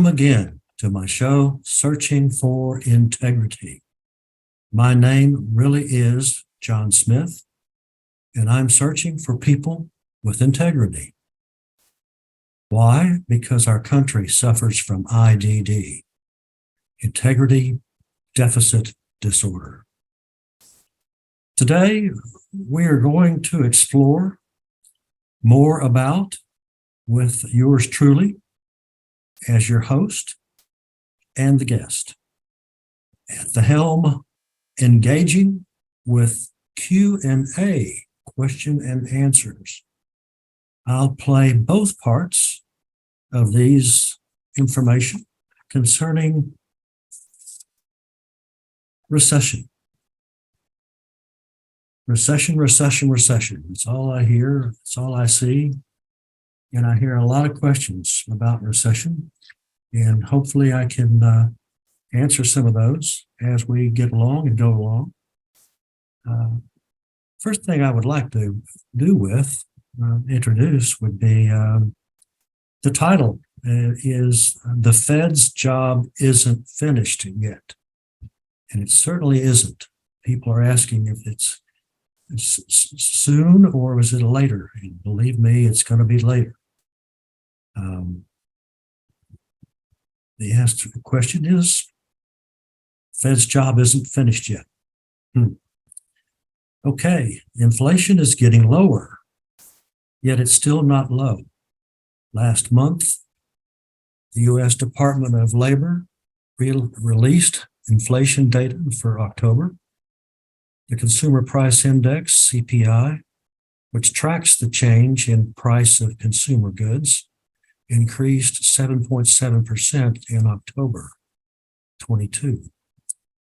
Welcome again to my show, Searching for Integrity. My name really is John Smith, and I'm searching for people with integrity. Why? Because our country suffers from IDD, Integrity Deficit Disorder. Today, we are going to explore more about, with yours truly, as your host and the guest. At the helm, engaging with Q&A, question and answers. I'll play both parts of these information concerning recession. Recession. It's all I hear. It's all I see. And I hear a lot of questions about recession, and hopefully I can answer some of those as we get along and go along. First thing I would like to introduce would be the title is The Fed's Job Isn't Finished Yet. And it certainly isn't. People are asking if it's soon or is it later? And believe me, it's going to be later. The question is, Fed's job isn't finished yet. Okay, inflation is getting lower, yet it's still not low. Last month, the U.S. Department of Labor released inflation data for October. The Consumer Price Index, CPI, which tracks the change in price of consumer goods, increased 7.7% in October 22,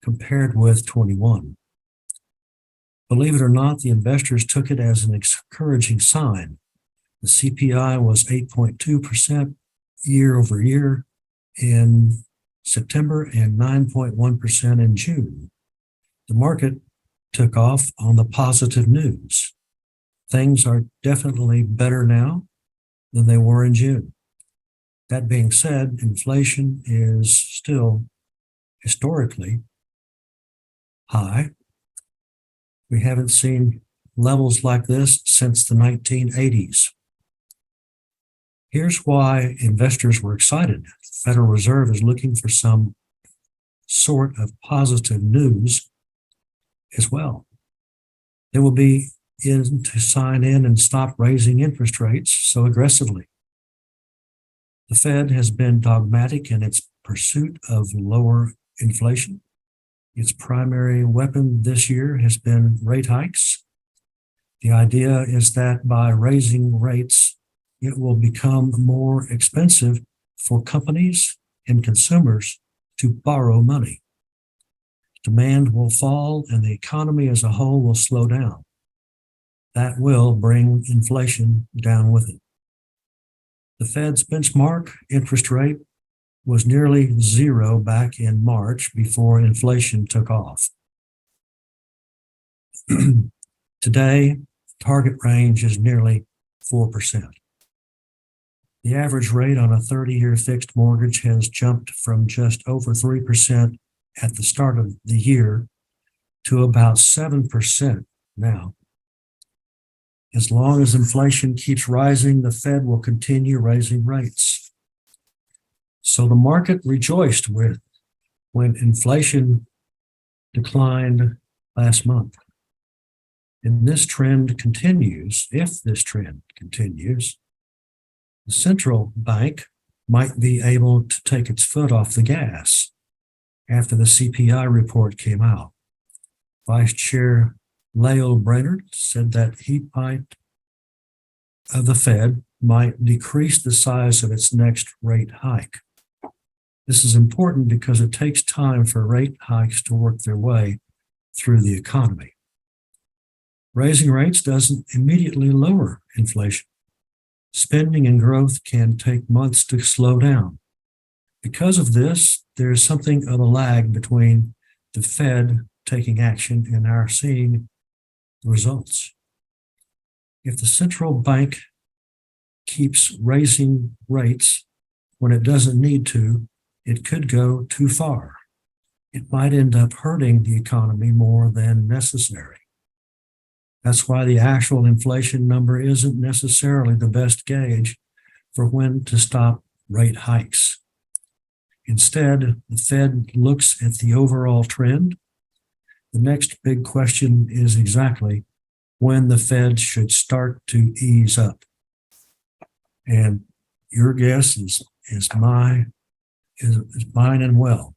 compared with 21. Believe it or not, the investors took it as an encouraging sign. The CPI was 8.2% year over year in September and 9.1% in June. The market took off on the positive news. Things are definitely better now than they were in June. That being said, inflation is still historically high. We haven't seen levels like this since the 1980s. Here's why investors were excited. The Federal Reserve is looking for some sort of positive news as well. They will be in to sign in and stop raising interest rates so aggressively. The Fed has been dogmatic in its pursuit of lower inflation. Its primary weapon this year has been rate hikes. The idea is that by raising rates, it will become more expensive for companies and consumers to borrow money. Demand will fall and the economy as a whole will slow down. That will bring inflation down with it. The Fed's benchmark interest rate was nearly zero back in March before inflation took off. Today, the target range is nearly 4%. The average rate on a 30-year fixed mortgage has jumped from just over 3% at the start of the year to about 7% now. As long as inflation keeps rising, the Fed will continue raising rates. So the market rejoiced when inflation declined last month. And this trend continues. If this trend continues, the central bank might be able to take its foot off the gas after the CPI report came out. Vice Chair Lael Brainerd said that the Fed might decrease the size of its next rate hike. This is important because it takes time for rate hikes to work their way through the economy. Raising rates doesn't immediately lower inflation. Spending and growth can take months to slow down. Because of this, there is something of a lag between the Fed taking action and our seeing the results. If the central bank keeps raising rates when it doesn't need to, it could go too far. It might end up hurting the economy more than necessary. That's why the actual inflation number isn't necessarily the best gauge for when to stop rate hikes. Instead, the Fed looks at the overall trend. The next big question is exactly when the Fed should start to ease up. And your guess is mine and well.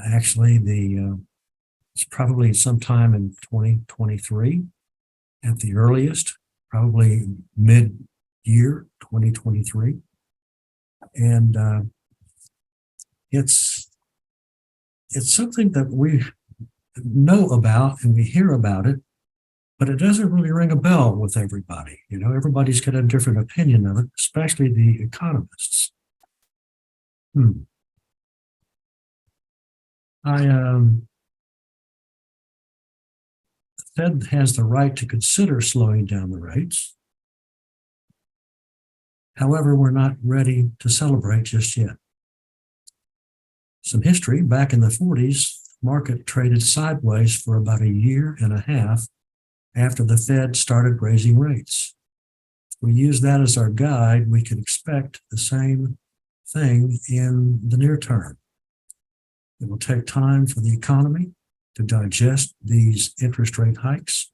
Actually, it's probably sometime in 2023 at the earliest, probably mid-year 2023. And it's something that we know about and we hear about it, but it doesn't really ring a bell with everybody. You know, everybody's got a different opinion of it, especially the economists. The Fed has the right to consider slowing down the rates. However, we're not ready to celebrate just yet. Some history: back in the 40s, the market traded sideways for about a year and a half after the Fed started raising rates. If we use that as our guide, we can expect the same thing in the near term. It will take time for the economy to digest these interest rate hikes,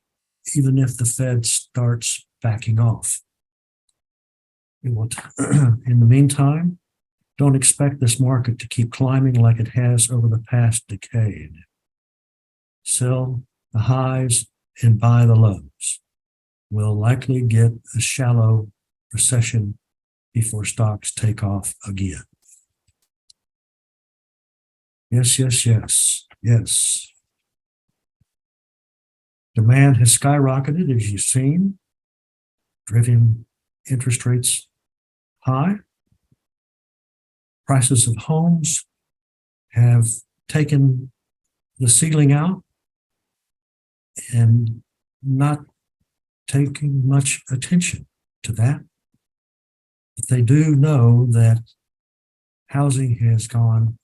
even if the Fed starts backing off. In the meantime, don't expect this market to keep climbing like it has over the past decade. Sell the highs and buy the lows. We'll likely get a shallow recession before stocks take off again. Yes. Demand has skyrocketed, as you've seen, driving interest rates high. Prices of homes have taken the ceiling out and not taking much attention to that. But they do know that housing has gone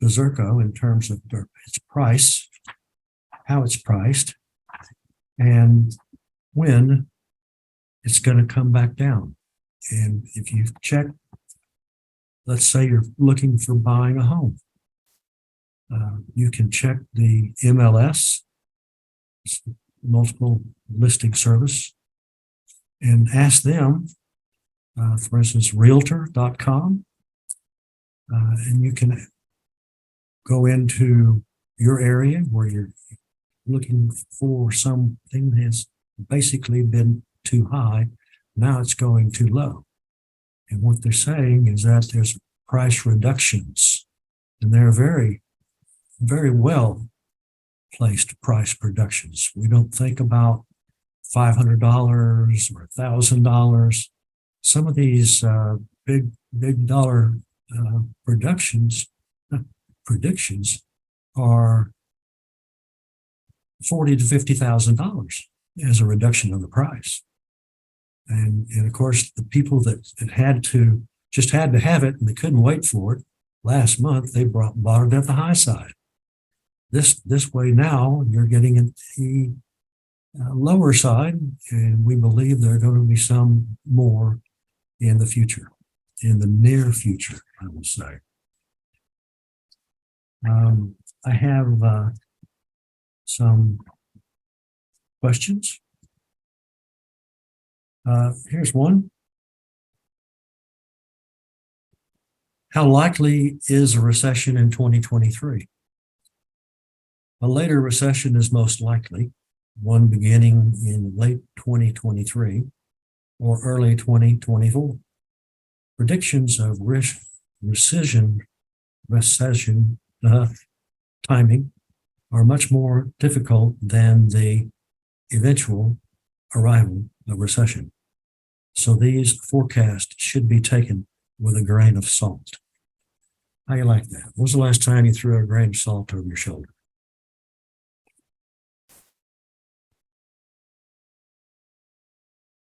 berserko in terms of its price, how it's priced, and when it's going to come back down. And if you check, let's say you're looking for buying a home, you can check the MLS, multiple listing service, and ask them, for instance, realtor.com, and you can go into your area where you're looking for something that's basically been too high. Now it's going too low. And what they're saying is that there's price reductions, and they're very, very well placed price reductions. We don't think about $500 or $1,000. Some of these big dollar predictions are $40,000 to $50,000 as a reduction of the price. And of course, the people that had to have it and they couldn't wait for it last month, they bought it at the high side. This way now you're getting at the lower side, and we believe there are going to be some more in the future, in the near future, I will say. I have some questions. Here's one. How likely is a recession in 2023? A later recession is most likely, one beginning in late 2023 or early 2024. Predictions of recession timing are much more difficult than the eventual arrival of recession. So these forecasts should be taken with a grain of salt. How you like that? When was the last time you threw a grain of salt over your shoulder?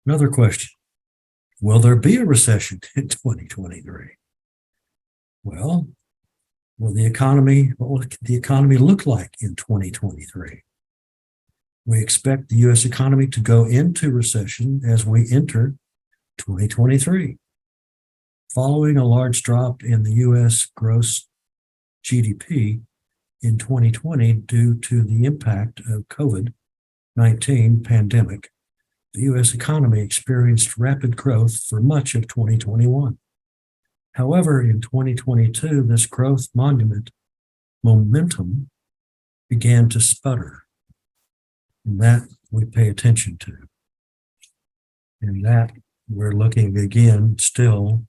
Another question. Will there be a recession in 2023? Well, what will the economy look like in 2023? We expect the U.S. economy to go into recession as we enter 2023. Following a large drop in the U.S. gross GDP in 2020 due to the impact of COVID-19 pandemic, the U.S. economy experienced rapid growth for much of 2021. However, in 2022, this growth momentum began to sputter, and that we pay attention to. And that we're looking again still,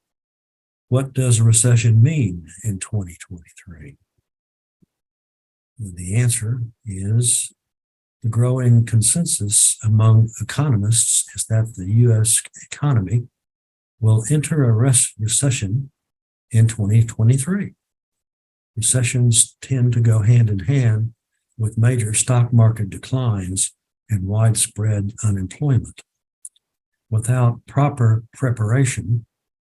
what does a recession mean in 2023? And the answer is the growing consensus among economists is that the U.S. economy will enter a recession in 2023. Recessions tend to go hand in hand with major stock market declines and widespread unemployment. Without proper preparation,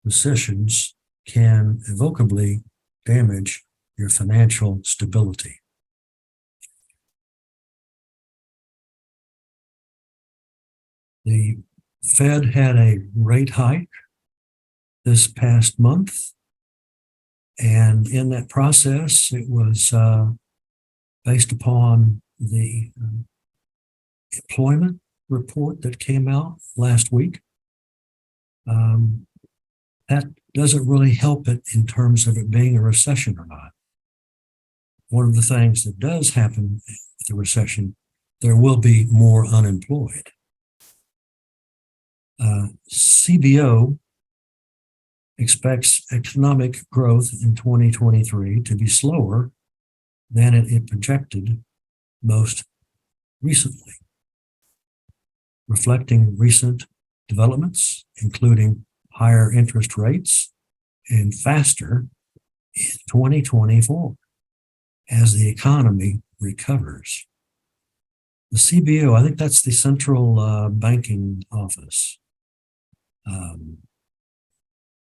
recessions can irrevocably damage your financial stability. The Fed had a rate hike this past month, and in that process, it was based upon the employment report that came out last week. That doesn't really help it in terms of it being a recession or not. One of the things that does happen with the recession, there will be more unemployed. CBO expects economic growth in 2023 to be slower than it projected most recently, reflecting recent developments, including higher interest rates and faster in 2024 as the economy recovers. The CBO, I think that's the central banking office.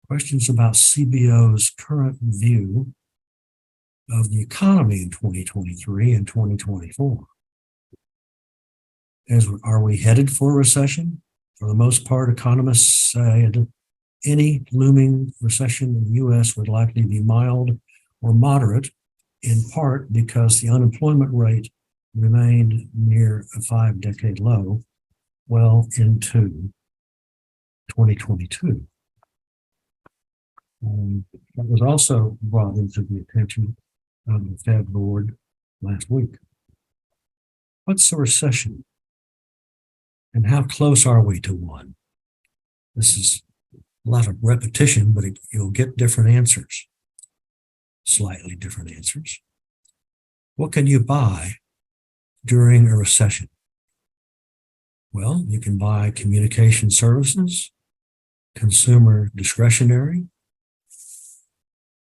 Questions about CBO's current view of the economy in 2023 and 2024. Are we headed for a recession? For the most part, economists say any looming recession in the U.S. would likely be mild or moderate, in part because the unemployment rate remained near a 5-decade low well into 2022. That was also brought into the attention of the Fed board last week. What's a recession? And how close are we to one? This is a lot of repetition, but you'll get different answers, slightly different answers. What can you buy during a recession? Well, you can buy communication services, consumer discretionary,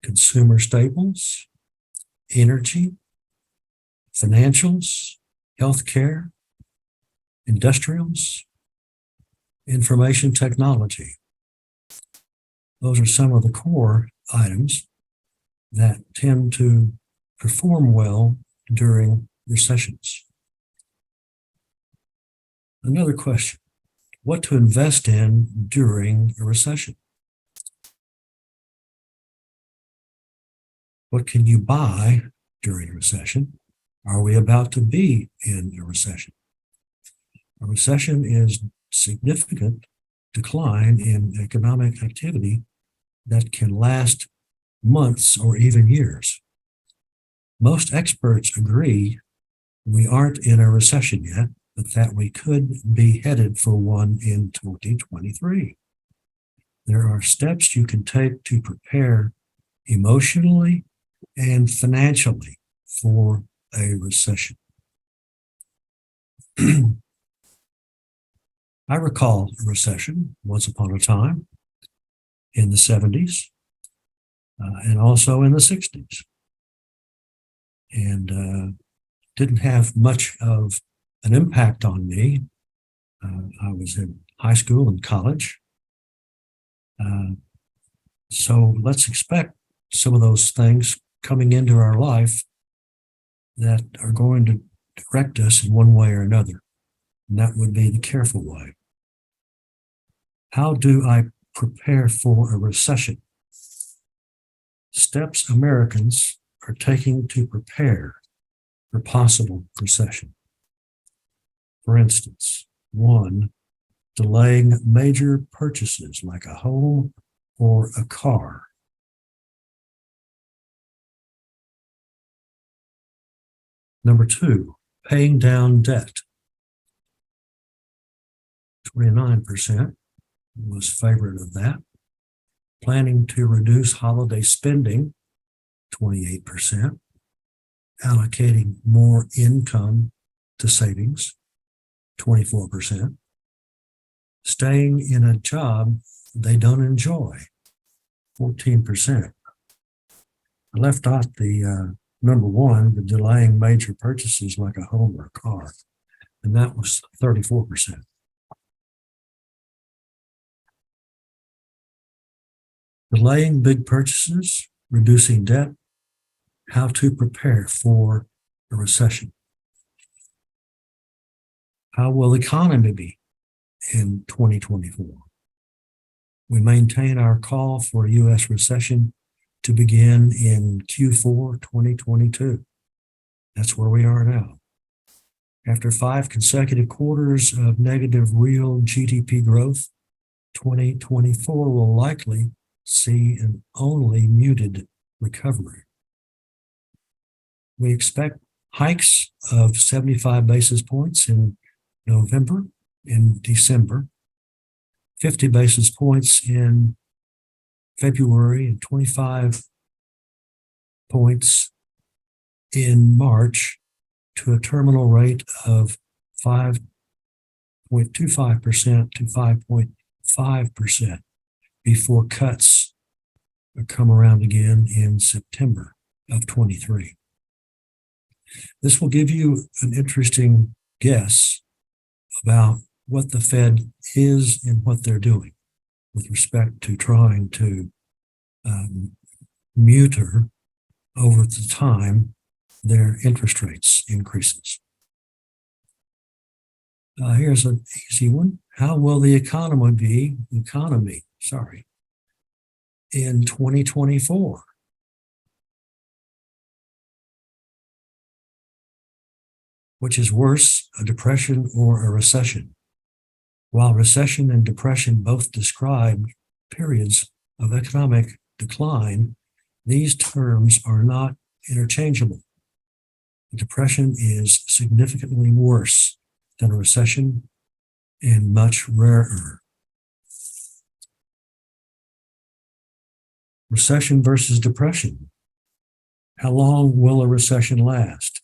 consumer staples, energy, financials, healthcare, industrials, information technology. Those are some of the core items that tend to perform well during recessions. Another question, what to invest in during a recession? What can you buy during a recession? Are we about to be in a recession? A recession is significant decline in economic activity that can last months or even years. Most experts agree we aren't in a recession yet, but that we could be headed for one in 2023. There are steps you can take to prepare emotionally and financially for a recession. I recall a recession once upon a time in the 70s and also in the 60s. And didn't have much of an impact on me. I was in high school and college. So let's expect some of those things coming into our life that are going to direct us in one way or another. And that would be the careful way. How do I prepare for a recession? Steps Americans are taking to prepare for possible recession. For instance, 1, delaying major purchases like a home or a car. Number 2, paying down debt. 29% was favorite of that. Planning to reduce holiday spending, 28%. Allocating more income to savings, 24%. Staying in a job they don't enjoy, 14%. I left out the number 1, the delaying major purchases like a home or a car, and that was 34%. Delaying big purchases, reducing debt, how to prepare for a recession. How will the economy be in 2024? We maintain our call for a U.S. recession to begin in Q4 2022. That's where we are now. After 5 consecutive quarters of negative real GDP growth, 2024 will likely see an only muted recovery. We expect hikes of 75 basis points in November and December, 50 basis points in February, and 25 points in March, to a terminal rate of 5.25% to 5.5% before cuts come around again in September of 23. This will give you an interesting guess about what the Fed is and what they're doing with respect to trying to muter over the time their interest rates increases. Here's an easy one. How will the economy be, in 2024? Which is worse, a depression or a recession? While recession and depression both describe periods of economic decline, these terms are not interchangeable. A depression is significantly worse than a recession and much rarer. Recession versus depression. How long will a recession last?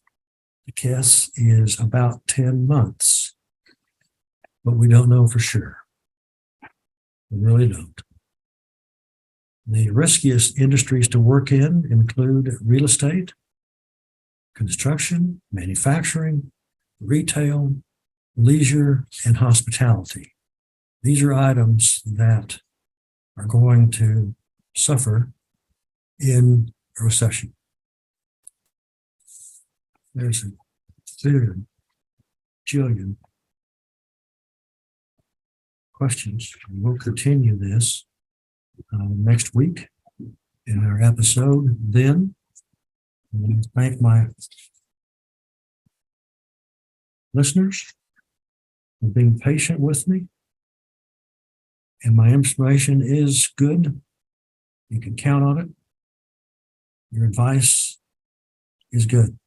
The guess is about 10 months, but we don't know for sure. We really don't. The riskiest industries to work in include real estate, construction, manufacturing, retail, leisure, and hospitality. These are items that are going to suffer in a recession. There's a jillion questions. We'll continue this next week in our episode then. I want to thank my listeners for being patient with me. And my information is good. You can count on it. Your advice is good.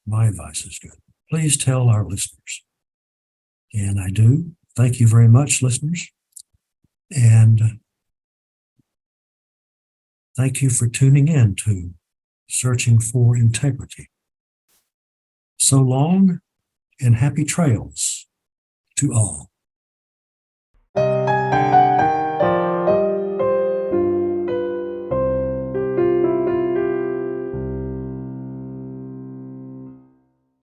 My advice is good. Please tell our listeners. And I do. Thank you very much, listeners. And thank you for tuning in to Searching for Integrity. So long and happy trails to all.